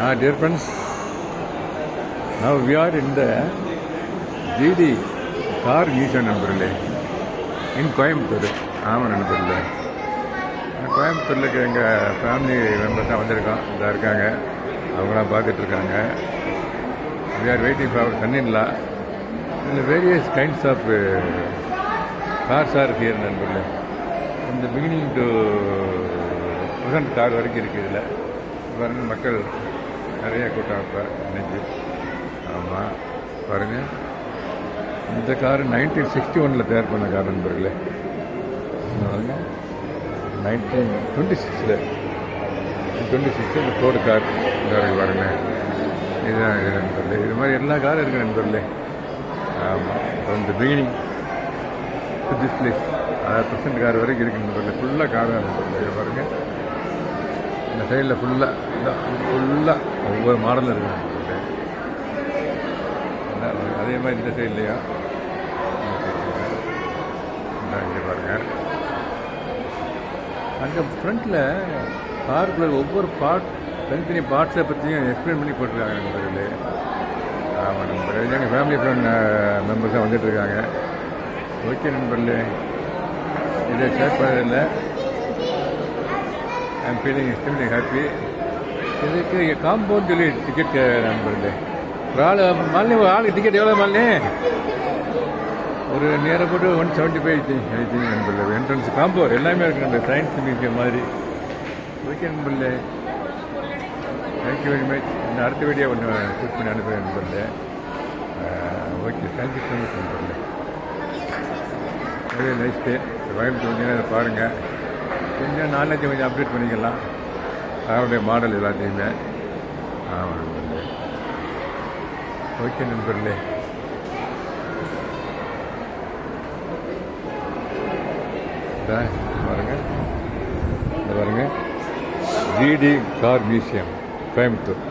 Dear friends, now we are in the GD car museum நண்பர்களே in Coimbatore. ஆமாம் நண்பர்களே, கோயம்புத்தூரில் இருக்க எங்கள் ஃபேமிலி மெம்பர்ஸ் தான் வந்திருக்கோம். இதாக இருக்காங்க, அவங்களாம் பார்த்துட்ருக்காங்க. we are waiting for our son-in-law. இதில் various kinds of cars are here நண்பர்களே. from the beginning to present car வரைக்கும் இருக்குது. இதில் பாருங்கள், மக்கள் நிறைய கூட்டம் இப்போ இன்னைக்கு. ஆமாம் பாருங்கள், இந்த கார் 1961 தயார் பண்ண கார் நண்பர்களே. பாருங்கள், 1926 இந்த ஃபோர்டு கார் பாருங்கள். இதுதான் இது நண்பர்களே. இது மாதிரி எல்லா காரும் இருக்குது நண்பர்களே. ஆமாம், from the beginning to this place, அதாவது ப்ரெசன்ட் கார் வரைக்கும் இருக்குது நண்பர்களே. ஃபுல்லாக கார் தான் நண்பர்களே. இது பாருங்கள், இந்த சைடில் ஃபுல்லாக ஒவ்வொரு மாடலும் இருக்குது நண்பர்களே. அதே மாதிரி இந்த சைட்லையா இங்கே பாருங்கள், அங்கே ஃப்ரண்ட்டில் காருக்குள்ள ஒவ்வொரு தனித்தனி பார்ட்ஸை பற்றியும் எக்ஸ்பிளைன் பண்ணி போட்டிருக்காங்க நண்பர்களே. ஆமாம் நண்பர்களே, எங்கள் ஃபேமிலி ஃப்ரெண்ட் மெம்பர்ஸ் தான் வந்துட்டுருக்காங்க. ஓகே நண்பர்களே, இதை ஷேர் பண்ணதில்லை. I'm feeling extremely happy. இதுக்கு காம்பவுண்ட் சொல்லி டிக்கெட் நண்பர்களே. ஒரு ஆளுக்கு டிக்கெட் எவ்வளோ மாலினே? ஒரு நேரம் போட்டு 175 நண்பர்களே. என்ட்ரன்ஸ் காம்பவுண்ட் எல்லாமே இருக்குது நண்பர், சயின்ஸ் மியூசியம் மாதிரி. ஓகே நண்பர்களே, தேங்க்யூ வெரி மச். இந்த அடுத்த வீடியோ ஒன்று ஷூட் பண்ணி அனுப்புகிறேன் நண்பர்களே. ஓகே, தேங்க்யூ ஸோ மச் நண்பர்களே. Very nice day. கோயம்புத்தூர் வந்தீங்கன்னா அதை பாருங்கள். கொஞ்சம் நாலேஜ் கொஞ்சம் அப்டேட் பண்ணிக்கலாம், அவருடைய மாடல் எல்லாத்தையுமே. ஆமாம் நண்பர்களே. ஓகே நண்பர்களே, பாருங்கள், இந்த பாருங்கள், ஜிடி கார் மியூசியம் கோயம்புத்தூர்.